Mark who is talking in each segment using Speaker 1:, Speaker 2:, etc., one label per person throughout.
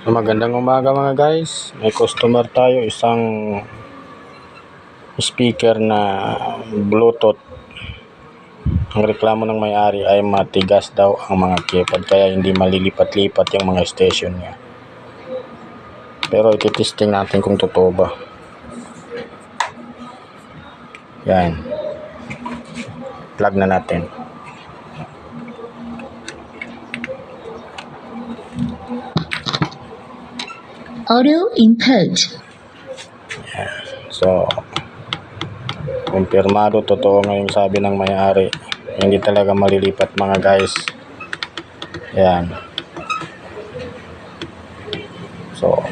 Speaker 1: So, magandang umaga mga guys. May customer tayo, isang speaker na Bluetooth. Ang reklamo ng may-ari ay matigas daw ang mga keypad kaya hindi malilipat-lipat yung mga station niya. Pero ititesting natin kung totoo ba. Yan. Plug na natin.
Speaker 2: Audio input.
Speaker 1: So, kumpirmado, totoo nga yung sabi ng may-ari. Hindi talaga malilipat mga guys. Yan. So,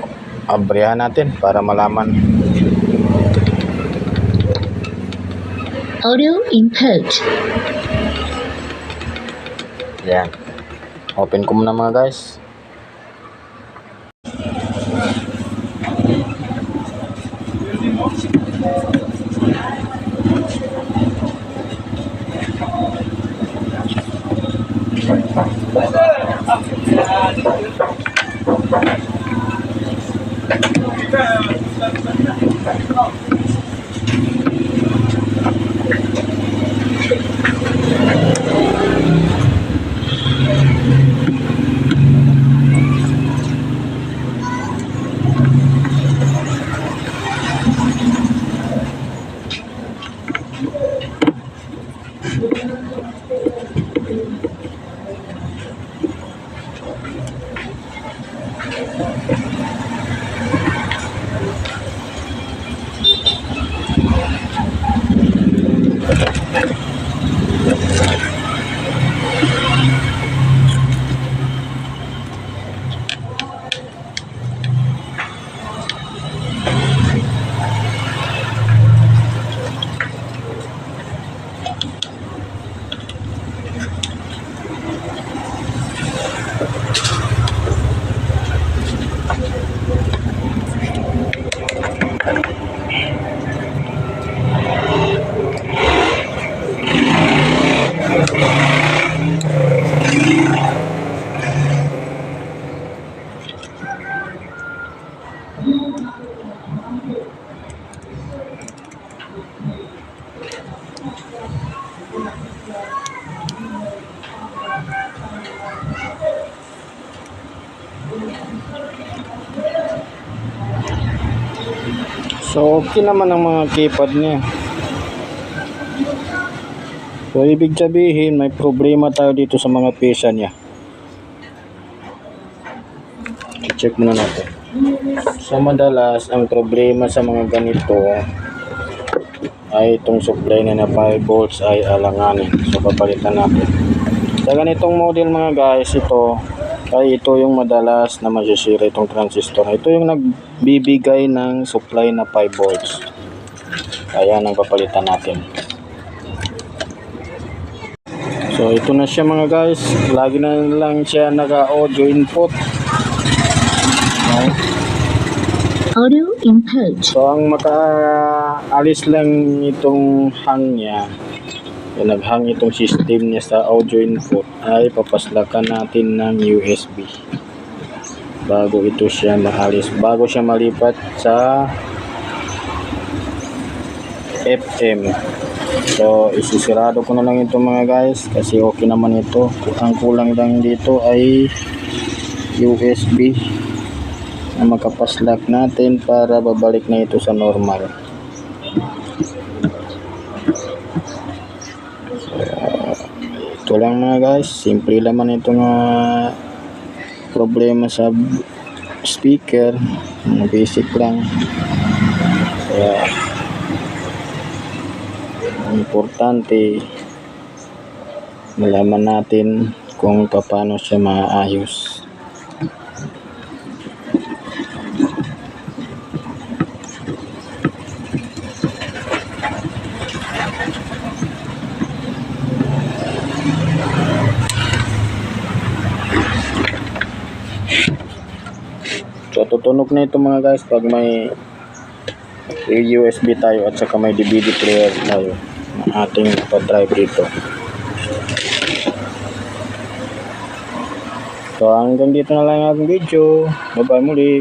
Speaker 1: abrihan natin para malaman.
Speaker 2: Audio input.
Speaker 1: Yan. Open ko muna mga guys. So, okay naman ang mga keypad niya. So, ibig sabihin, may problema tayo dito sa mga pyesa niya. I-check muna natin. So, madalas, ang problema sa mga ganito ay itong supply na 5 volts ay alanganin. So, papalitan natin. Sa ganitong model mga guys, ito yung madalas na masisira itong transistor. Ito yung nagbibigay ng supply na 5 volts. Kaya nang papalitan natin. So ito na siya mga guys. Lagi na lang siya naka-audio input.
Speaker 2: Audio input.
Speaker 1: So ang makaalis lang itong hang niya, naghang itong system niya sa audio input, ay papaslakan natin ng USB bago ito siya maalis, bago siya malipat sa FM. So isisirado ko na lang ito mga guys kasi okay naman ito. Ang kulang lang dito ay USB na makapaslak natin para babalik na ito sa normal. Ito lang mga guys, simple naman itong problema sa speaker, basic lang. Kaya importante malaman natin kung paano siya maayos. So tutunog na ito mga guys pag may USB tayo at saka may DVD player tayo na ating pa-drive dito. So hanggang dito na lang ang ating video. Bye bye muli.